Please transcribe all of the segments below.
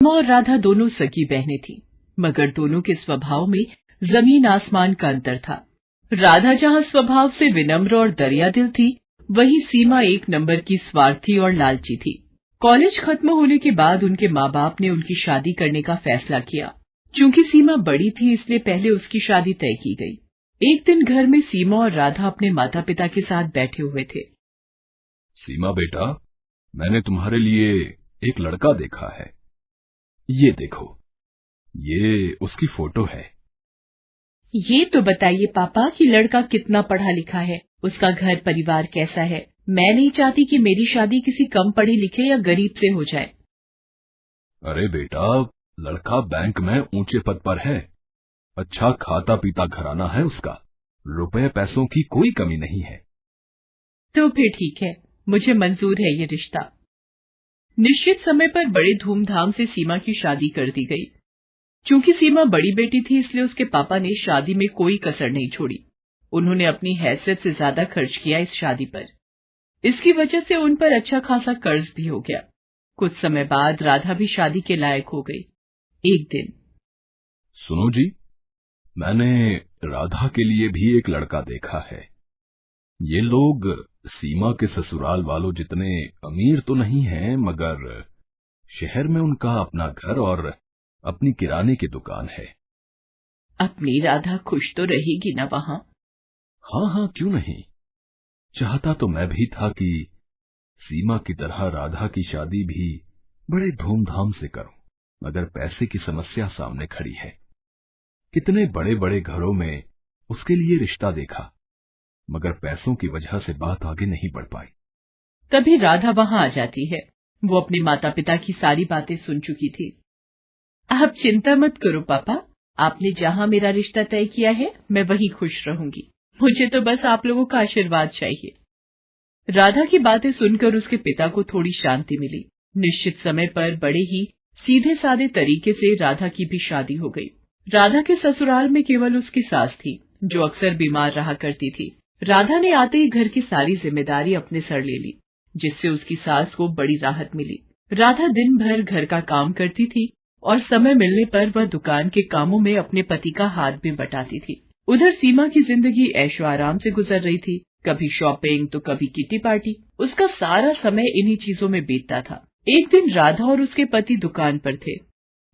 सीमा और राधा दोनों सगी बहनें थीं, मगर दोनों के स्वभाव में जमीन आसमान का अंतर था। राधा जहाँ स्वभाव से विनम्र और दरियादिल थी, वहीं सीमा एक नंबर की स्वार्थी और लालची थी। कॉलेज खत्म होने के बाद उनके माँ बाप ने उनकी शादी करने का फैसला किया। चूंकि सीमा बड़ी थी, इसलिए पहले उसकी शादी तय की गई। एक दिन घर में सीमा और राधा अपने माता पिता के साथ बैठे हुए थे। सीमा बेटा, मैंने तुम्हारे लिए एक लड़का देखा है। ये देखो, ये उसकी फोटो है। ये तो बताइए पापा कि लड़का कितना पढ़ा लिखा है, उसका घर परिवार कैसा है। मैं नहीं चाहती कि मेरी शादी किसी कम पढ़े लिखे या गरीब से हो जाए। अरे बेटा, लड़का बैंक में ऊंचे पद पर है, अच्छा खाता पीता घराना है उसका, रुपए पैसों की कोई कमी नहीं है। तो फिर ठीक है, मुझे मंजूर है ये रिश्ता। निश्चित समय पर बड़े धूमधाम से सीमा की शादी कर दी गई। चूंकि सीमा बड़ी बेटी थी, इसलिए उसके पापा ने शादी में कोई कसर नहीं छोड़ी। उन्होंने अपनी हैसियत से ज्यादा खर्च किया इस शादी पर। इसकी वजह से उन पर अच्छा खासा कर्ज भी हो गया। कुछ समय बाद राधा भी शादी के लायक हो गई। एक दिन, सुनो जी, मैंने राधा के लिए भी एक लड़का देखा है। ये लोग सीमा के ससुराल वालों जितने अमीर तो नहीं हैं, मगर शहर में उनका अपना घर और अपनी किराने की दुकान है। अपनी राधा खुश तो रहेगी ना वहाँ? हाँ हाँ, क्यों नहीं। चाहता तो मैं भी था कि सीमा की तरह राधा की शादी भी बड़े धूमधाम से करूं, मगर पैसे की समस्या सामने खड़ी है। कितने बड़े बड़े घरों में उसके लिए रिश्ता देखा, मगर पैसों की वजह से बात आगे नहीं बढ़ पाई। तभी राधा वहाँ आ जाती है। वो अपने माता पिता की सारी बातें सुन चुकी थी। आप चिंता मत करो पापा, आपने जहाँ मेरा रिश्ता तय किया है, मैं वहीं खुश रहूंगी। मुझे तो बस आप लोगों का आशीर्वाद चाहिए। राधा की बातें सुनकर उसके पिता को थोड़ी शांति मिली। निश्चित समय पर बड़े ही सीधे साधे तरीके से राधा की भी शादी हो गई। राधा के ससुराल में केवल उसकी सास थी, जो अक्सर बीमार रहा करती थी। राधा ने आते ही घर की सारी जिम्मेदारी अपने सर ले ली, जिससे उसकी सास को बड़ी राहत मिली। राधा दिन भर घर का काम करती थी और समय मिलने पर वह दुकान के कामों में अपने पति का हाथ भी बटाती थी। उधर सीमा की जिंदगी ऐशो आराम से गुजर रही थी। कभी शॉपिंग तो कभी किटी पार्टी। उसका सारा समय इन्हीं चीजों में बीतता था। एक दिन राधा और उसके पति दुकान पर थे।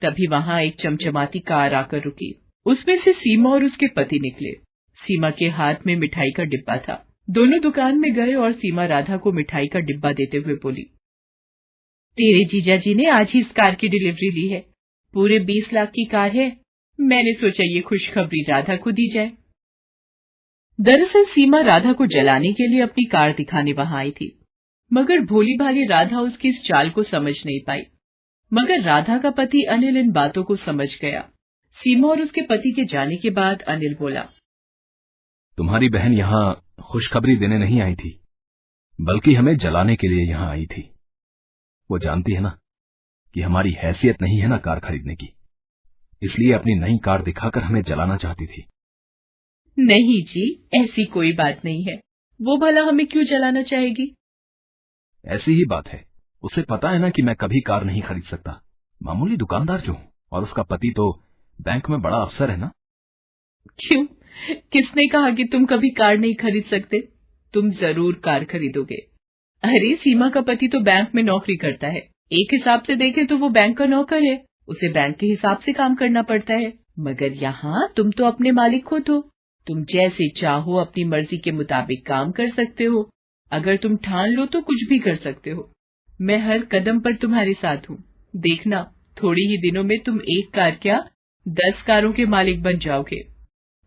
तभी वहाँ एक चमचमाती कार आकर रुकी। उसमें से सीमा और उसके पति निकले। सीमा के हाथ में मिठाई का डिब्बा था। दोनों दुकान में गए और सीमा राधा को मिठाई का डिब्बा देते हुए बोली, तेरे जीजा जी ने आज ही इस कार की डिलीवरी ली है। पूरे 20 लाख की कार है। मैंने सोचा ये खुशखबरी राधा को दी जाए। दरअसल सीमा राधा को जलाने के लिए अपनी कार दिखाने वहां आई थी, मगर भोली भाली राधा उसकी इस चाल को समझ नहीं पाई। मगर राधा का पति अनिल इन बातों को समझ गया। सीमा और उसके पति के जाने के बाद अनिल बोला, तुम्हारी बहन यहाँ खुशखबरी देने नहीं आई थी, बल्कि हमें जलाने के लिए यहाँ आई थी। वो जानती है ना कि हमारी हैसियत नहीं है ना कार खरीदने की, इसलिए अपनी नई कार दिखाकर हमें जलाना चाहती थी। नहीं जी, ऐसी कोई बात नहीं है। वो भला हमें क्यों जलाना चाहेगी? ऐसी ही बात है। उसे पता है ना कि मैं कभी कार नहीं खरीद सकता, मामूली दुकानदार जो हूँ, और उसका पति तो बैंक में बड़ा अफसर है ना। क्यों? किसने कहा कि तुम कभी कार नहीं खरीद सकते? तुम जरूर कार खरीदोगे। अरे सीमा का पति तो बैंक में नौकरी करता है। एक हिसाब से देखें तो वो बैंक का नौकर है, उसे बैंक के हिसाब से काम करना पड़ता है। मगर यहाँ तुम तो अपने मालिक हो, तो तुम जैसे चाहो अपनी मर्जी के मुताबिक काम कर सकते हो। अगर तुम ठान लो तो कुछ भी कर सकते हो। मैं हर कदम पर तुम्हारे साथ हूँ। देखना, थोड़े ही दिनों में तुम एक कार क्या 10 कारों के मालिक बन जाओगे।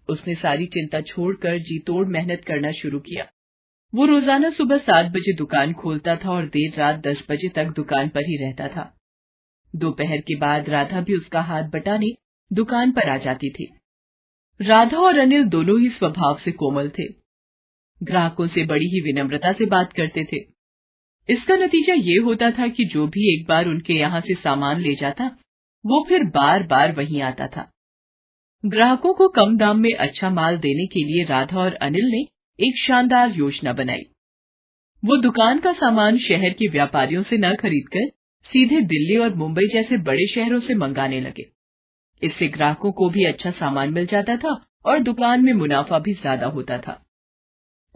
उसने सारी चिंता छोड़कर जी तोड़ मेहनत करना शुरू किया। वो रोजाना सुबह 7 बजे दुकान खोलता था और देर रात 10 बजे तक दुकान पर ही रहता था। दोपहर के बाद राधा भी उसका हाथ बटाने दुकान पर आ जाती थी। राधा और अनिल दोनों ही स्वभाव से कोमल थे। ग्राहकों से बड़ी ही विनम्रता से बात करते थे। इसका नतीजा ये होता था कि जो भी एक बार उनके यहाँ से सामान ले जाता, वो फिर बार बार वहीं आता था। ग्राहकों को कम दाम में अच्छा माल देने के लिए राधा और अनिल ने एक शानदार योजना बनाई। वो दुकान का सामान शहर के व्यापारियों से न खरीदकर सीधे दिल्ली और मुंबई जैसे बड़े शहरों से मंगाने लगे। इससे ग्राहकों को भी अच्छा सामान मिल जाता था और दुकान में मुनाफा भी ज्यादा होता था।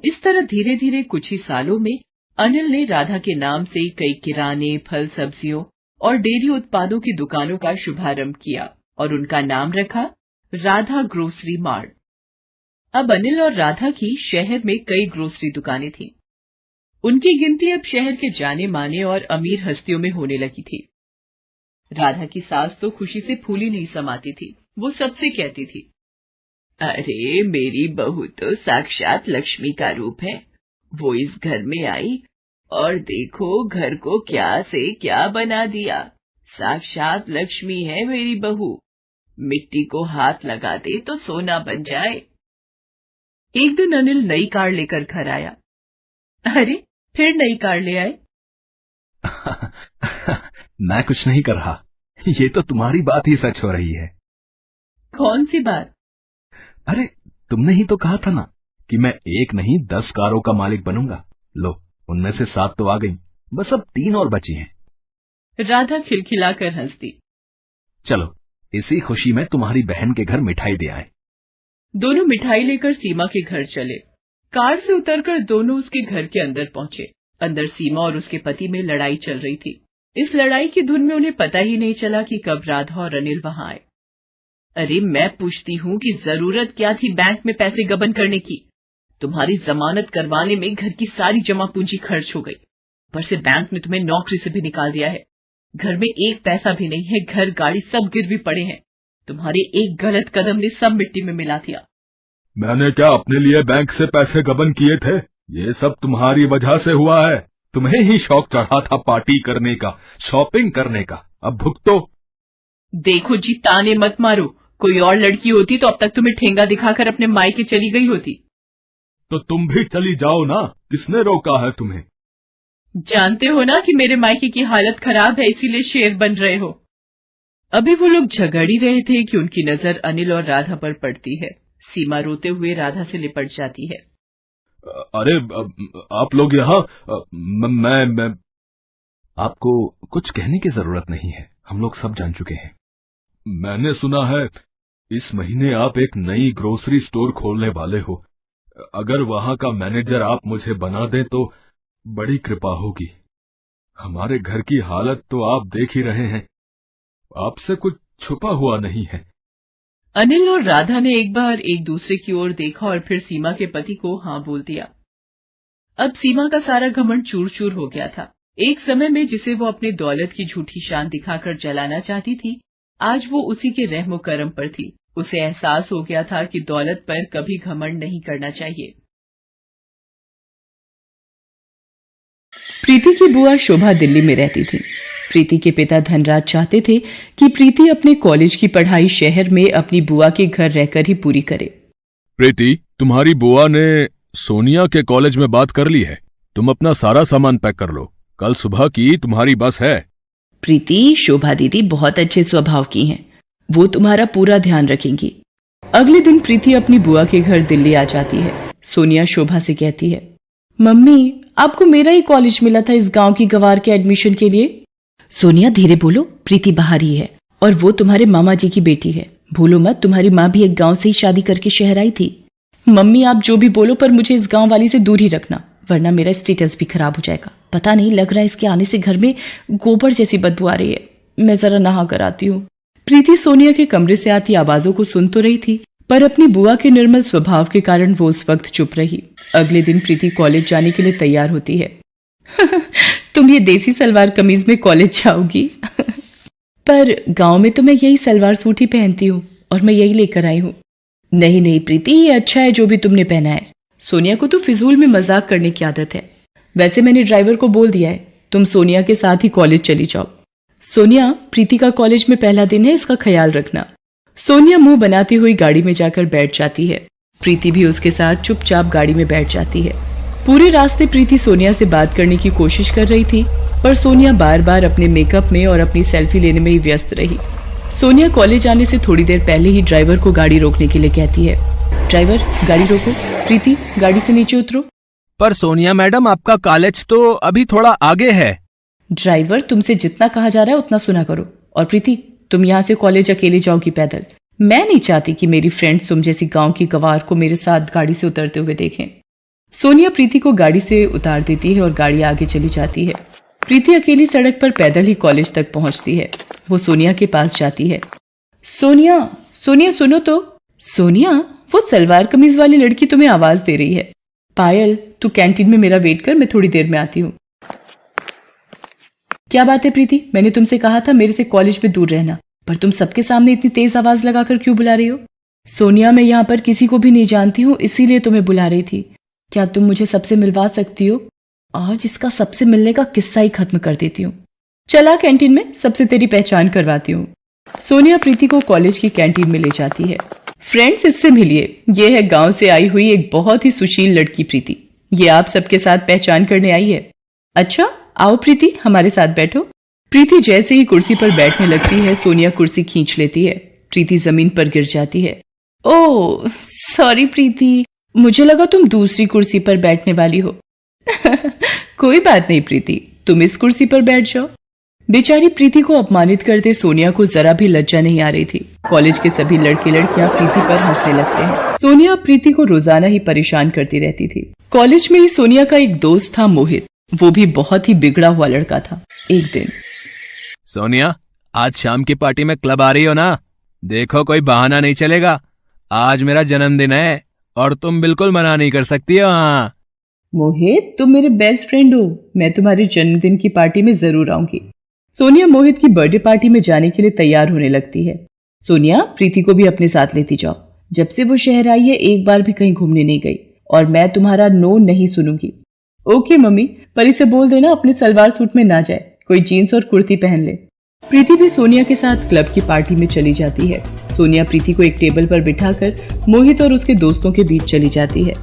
इस तरह धीरे धीरे कुछ ही सालों में अनिल ने राधा के नाम से कई किराने, फल, सब्जियों और डेयरी उत्पादों की दुकानों का शुभारंभ किया और उनका नाम रखा राधा ग्रोसरी मार्ट। अब अनिल और राधा की शहर में कई ग्रोसरी दुकानें थीं। उनकी गिनती अब शहर के जाने माने और अमीर हस्तियों में होने लगी थी। राधा की सास तो खुशी से फूली नहीं समाती थी। वो सबसे कहती थी, अरे मेरी बहू तो साक्षात लक्ष्मी का रूप है। वो इस घर में आई और देखो घर को क्या से क्या बना दिया। साक्षात लक्ष्मी है मेरी बहू। मिट्टी को हाथ लगा दे तो सोना बन जाए। एक दिन अनिल नई कार लेकर घर आया। अरे फिर नई कार ले आए? मैं कुछ नहीं कर रहा। ये तो तुम्हारी बात ही सच हो रही है। कौन सी बात? अरे तुमने ही तो कहा था ना कि मैं 1 नहीं 10 कारों का मालिक बनूंगा। लो, उनमें से 7 तो आ गई, बस अब 3 और बची हैं। राधा खिलखिलाकर हंस दी। चलो इसी खुशी में तुम्हारी बहन के घर मिठाई दे आए। दोनों मिठाई लेकर सीमा के घर चले। कार से उतरकर दोनों उसके घर के अंदर पहुंचे। अंदर सीमा और उसके पति में लड़ाई चल रही थी। इस लड़ाई की धुन में उन्हें पता ही नहीं चला कि कब राधा और अनिल वहां आए। अरे मैं पूछती हूँ कि जरूरत क्या थी बैंक में पैसे गबन करने की? तुम्हारी जमानत करवाने में घर की सारी जमा पूंजी खर्च हो गई। पर से बैंक ने तुम्हें नौकरी से भी निकाल दिया है। घर में एक पैसा भी नहीं है। घर, गाड़ी सब गिरवी पड़े हैं। तुम्हारे एक गलत कदम ने सब मिट्टी में मिला दिया। मैंने क्या अपने लिए बैंक से पैसे गबन किए थे? ये सब तुम्हारी वजह से हुआ है। तुम्हें ही शौक चढ़ा था पार्टी करने का, शॉपिंग करने का। अब भुगतो। देखो जी, ताने मत मारो। कोई और लड़की होती तो अब तक तुम्हें ठेंगा दिखाकर अपने मायके चली गई होती। तो तुम भी चली जाओ ना, किसने रोका है तुम्हें? जानते हो ना कि मेरे मायके की हालत खराब है, इसीलिए शेर बन रहे हो। अभी वो लोग झगड़ ही रहे थे कि उनकी नजर अनिल और राधा पर पड़ती है। सीमा रोते हुए राधा से लिपट जाती है। अरे आप लोग यहाँ, मैं आपको कुछ कहने की जरूरत नहीं है। हम लोग सब जान चुके हैं। मैंने सुना है इस महीने आप एक नई ग्रोसरी स्टोर खोलने वाले हो। अगर वहां का मैनेजर आप मुझे बना दें तो बड़ी कृपा होगी। हमारे घर की हालत तो आप देख ही रहे हैं। आपसे कुछ छुपा हुआ नहीं है। अनिल और राधा ने एक बार एक दूसरे की ओर देखा और फिर सीमा के पति को हाँ बोल दिया। अब सीमा का सारा घमंड चूर चूर हो गया था। एक समय में जिसे वो अपने दौलत की झूठी शान दिखाकर जलाना चाहती थी, आज वो उसी के रहमो करम पर थी। उसे एहसास हो गया था कि दौलत पर कभी घमंड नहीं करना चाहिए। प्रीति की बुआ शोभा दिल्ली में रहती थी। प्रीति के पिता धनराज चाहते थे कि प्रीति अपने कॉलेज की पढ़ाई शहर में अपनी बुआ के घर रहकर ही पूरी करे। प्रीति, तुम्हारी बुआ ने सोनिया के कॉलेज में बात कर ली है। तुम अपना सारा सामान पैक कर लो, कल सुबह की तुम्हारी बस है। प्रीति, शोभा दीदी बहुत अच्छे स्वभाव की हैं। वो तुम्हारा पूरा ध्यान रखेंगी। अगले दिन प्रीति अपनी बुआ के घर दिल्ली आ जाती है। सोनिया शोभा से कहती है, मम्मी आपको मेरा ही कॉलेज मिला था इस गांव की गवार के एडमिशन के लिए। सोनिया धीरे बोलो, प्रीति बाहर ही है और वो तुम्हारे मामा जी की बेटी है। भूलो मत, तुम्हारी माँ भी एक गांव से ही शादी करके शहर आई थी। मम्मी आप जो भी बोलो पर मुझे इस गांव वाली से दूर ही रखना, वरना मेरा स्टेटस भी खराब हो जाएगा। पता नहीं, लग रहा है इसके आने से घर में गोबर जैसी बदबू आ रही है। मैं जरा नहा कर आती हूँ। प्रीति सोनिया के कमरे से आती आवाजों को सुन तो रही थी, पर अपनी बुआ के निर्मल स्वभाव के कारण वो उस वक्त चुप रही। अगले दिन प्रीति कॉलेज जाने के लिए तैयार होती है। तुम ये देसी सलवार कमीज में कॉलेज जाओगी? पर गांव में तो मैं यही सलवार सूट ही पहनती हूँ और मैं यही लेकर आई हूँ। नहीं नहीं प्रीति, ये अच्छा है जो भी तुमने पहना है। सोनिया को तो फिजूल में मजाक करने की आदत है। वैसे मैंने ड्राइवर को बोल दिया है तुम सोनिया के साथ ही कॉलेज चली जाओ। सोनिया, प्रीति का कॉलेज में पहला दिन है, इसका ख्याल रखना। सोनिया मुंह बनाती हुई गाड़ी में जाकर बैठ जाती है। प्रीति भी उसके साथ चुपचाप गाड़ी में बैठ जाती है। पूरे रास्ते प्रीति सोनिया से बात करने की कोशिश कर रही थी, पर सोनिया बार बार अपने मेकअप में और अपनी सेल्फी लेने में ही व्यस्त रही। सोनिया कॉलेज आने से थोड़ी देर पहले ही ड्राइवर को गाड़ी रोकने के लिए कहती है, ड्राइवर गाड़ी रोको, प्रीति गाड़ी से नीचे उतरो। पर सोनिया मैडम, आपका कॉलेज तो अभी थोड़ा आगे है। ड्राइवर, तुमसे जितना कहा जा रहा है उतना सुना करो। और प्रीति, तुम यहाँ से कॉलेज अकेले जाओगी पैदल। मैं नहीं चाहती कि मेरी फ्रेंड्स तुम जैसी गांव की गवार को मेरे साथ गाड़ी से उतरते हुए देखें। सोनिया प्रीति को गाड़ी से उतार देती है और गाड़ी आगे चली जाती है। प्रीति अकेली सड़क पर पैदल ही कॉलेज तक पहुंचती है। वो सोनिया के पास जाती है। सोनिया, सोनिया सुनो तो। सोनिया, वो सलवार कमीज वाली लड़की तुम्हें आवाज दे रही है। पायल, तू कैंटीन में मेरा वेट कर, मैं थोड़ी देर में आती हूँ। क्या बात है प्रीति, मैंने तुमसे कहा था मेरे से कॉलेज में दूर रहना, पर तुम सबके सामने इतनी तेज आवाज लगाकर क्यों बुला रही हो? सोनिया, मैं यहाँ पर किसी को भी नहीं जानती हूँ, इसीलिए तुम्हें बुला रही थी। क्या तुम मुझे सबसे मिलवा सकती हो? आज इसका सबसे मिलने का किस्सा ही खत्म कर देती हूँ। चला कैंटीन में, सबसे तेरी पहचान करवाती हूँ। सोनिया प्रीति को कॉलेज की कैंटीन में ले जाती है। फ्रेंड्स, इससे मिलिए, ये है गांव से आई हुई एक बहुत ही सुशील लड़की प्रीति। ये आप सबके साथ पहचान करने आई है। अच्छा, आओ प्रीति, हमारे साथ बैठो। प्रीति जैसे ही कुर्सी पर बैठने लगती है, सोनिया कुर्सी खींच लेती है। प्रीति जमीन पर गिर जाती है। ओह सॉरी प्रीति, मुझे लगा तुम दूसरी कुर्सी पर बैठने वाली हो। कोई बात नहीं प्रीति, तुम इस कुर्सी पर बैठ जाओ। बेचारी प्रीति को अपमानित करते सोनिया को जरा भी लज्जा नहीं आ रही थी। कॉलेज के सभी लड़के लड़कियां प्रीति पर हंसने लगते हैं। सोनिया प्रीति को रोजाना ही परेशान करती रहती थी। कॉलेज में ही सोनिया का एक दोस्त था, मोहित। वो भी बहुत ही बिगड़ा हुआ लड़का था। एक दिन, सोनिया, आज शाम की पार्टी में क्लब आ रही हो ना? देखो, कोई बहाना नहीं चलेगा। आज मेरा जन्मदिन है और तुम बिल्कुल मना नहीं कर सकती हो। हाँ मोहित, तुम मेरे बेस्ट फ्रेंड हो, मैं तुम्हारे जन्मदिन की पार्टी में जरूर आऊंगी। सोनिया मोहित की बर्थडे पार्टी में जाने के लिए तैयार होने लगती है। सोनिया, प्रीति को भी अपने साथ लेती जाओ। जब से वो शहर आई है एक बार भी कहीं घूमने नहीं गई और मैं तुम्हारा नो नहीं सुनूंगी। ओके मम्मी, पर इसे बोल देना अपने सलवार सूट में ना जाए, कोई जीन्स और कुर्ती पहन ले। प्रीति भी सोनिया के साथ क्लब की पार्टी में चली जाती है। सोनिया प्रीति को एक टेबल पर बिठाकर मोहित और उसके दोस्तों के बीच चली जाती है।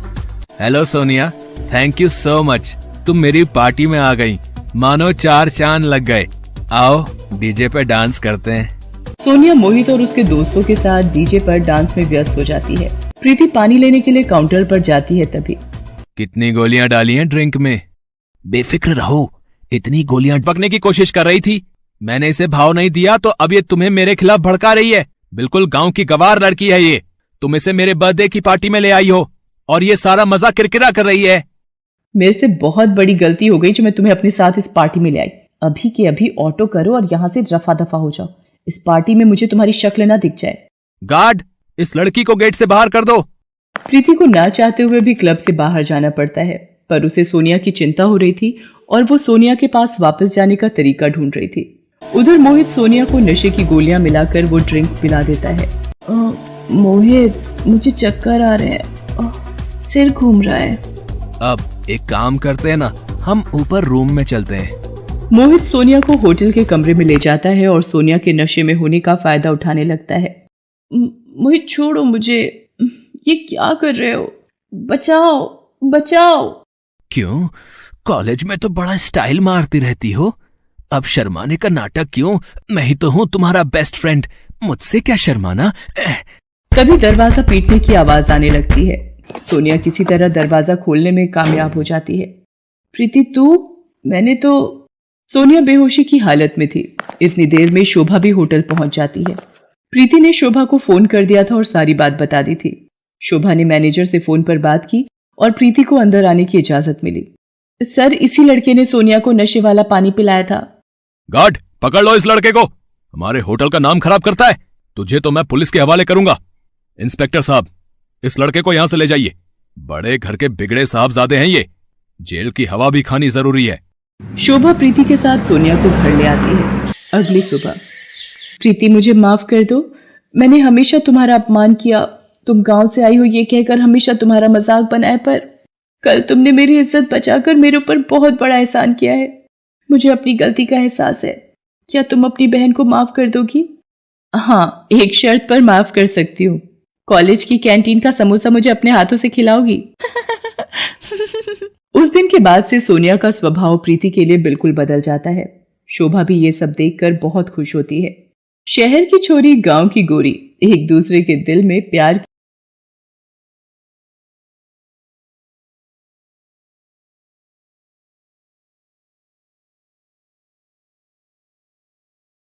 Hello Sonia, thank you so much, तुम मेरी पार्टी में आ गई, मानो 4 चांद लग गए। आओ डीजे पे डांस करते हैं। सोनिया मोहित और उसके दोस्तों के साथ डीजे पर डांस में व्यस्त हो जाती है। प्रीति पानी लेने के लिए काउंटर पर जाती है। तभी, कितनी गोलियां डाली हैं ड्रिंक में? बेफिक्र रहो, इतनी गोलियां पकने की कोशिश कर रही थी। मैंने इसे भाव नहीं दिया तो अब ये तुम्हें मेरे खिलाफ भड़का रही है। बिल्कुल गांव की गवार लड़की है ये। तुम इसे मेरे बर्थडे की पार्टी में ले आई हो और ये सारा मजा किरकिरा कर रही है। मेरे से बहुत बड़ी गलती हो गई जो मैं तुम्हें अपने साथ इस पार्टी में ले आई। अभी के अभी ऑटो करो और यहाँ से रफा दफा हो जाओ। इस पार्टी में मुझे तुम्हारी शक्ल ना दिख जाए। गार्ड, इस लड़की को गेट से बाहर कर दो। प्रीति को ना चाहते हुए भी क्लब से बाहर जाना पड़ता है, पर उसे सोनिया की चिंता हो रही थी और वो सोनिया के पास वापस जाने का तरीका ढूंढ रही थी। उधर मोहित सोनिया को नशे की गोलियां मिलाकर वो ड्रिंक पिला देता है। मोहित, मुझे चक्कर आ रहे हैं, सिर घूम रहा है। अब एक काम करते हैं ना, हम ऊपर रूम में चलते हैं। मोहित सोनिया को होटल के कमरे में ले जाता है और सोनिया के नशे में होने का फायदा उठाने लगता है। मोहित छोड़ो मुझे, ये क्या कर रहे हो? बचाओ बचाओ। क्यों? कॉलेज में तो बड़ा स्टाइल मारती रहती हो, अब शर्माने का नाटक क्यों? मैं ही तो हूँ तुम्हारा बेस्ट फ्रेंड, मुझसे क्या शर्माना। तभी दरवाजा पीटने की आवाज आने लगती है। सोनिया किसी तरह दरवाजा खोलने में कामयाब हो जाती है। प्रीति तू? मैंने तो। सोनिया बेहोशी की हालत में थी। इतनी देर में शोभा भी होटल पहुंच जाती है। प्रीति ने शोभा को फोन कर दिया था और सारी बात बता दी थी। शोभा ने मैनेजर से फोन पर बात की और प्रीति को अंदर आने की इजाजत मिली। सर, इसी लड़के ने सोनिया को नशे वाला पानी पिलाया था। गार्ड, पकड़ लो इस लड़के को, हमारे होटल का नाम खराब करता है। तुझे तो मैं पुलिस के हवाले करूंगा। इंस्पेक्टर साहब, इस लड़के को यहां से ले जाइए। बड़े घर के बिगड़े साहबजादे हैं ये, जेल की हवा भी खानी जरूरी है। शोभा प्रीति के साथ सोनिया को घर ले आती है। अगली सुबह, प्रीति मुझे माफ कर दो, मैंने हमेशा तुम्हारा अपमान किया। तुम गांव से आई हो ये कहकर हमेशा तुम्हारा मजाक बनाया, पर कल तुमने मेरी इज्जत बचाकर मेरे ऊपर बहुत बड़ा एहसान किया है। मुझे अपनी गलती का एहसास है। क्या तुम अपनी बहन को माफ कर दोगी? हाँ, एक शर्त पर माफ कर सकती हूँ। कॉलेज की कैंटीन का समोसा मुझे अपने हाथों से खिलाओगी? उस दिन के बाद से सोनिया का स्वभाव प्रीति के लिए बिल्कुल बदल जाता है। शोभा भी ये सब देखकर बहुत खुश होती है। शहर की छोरी, गांव की गोरी, एक दूसरे के दिल में प्यार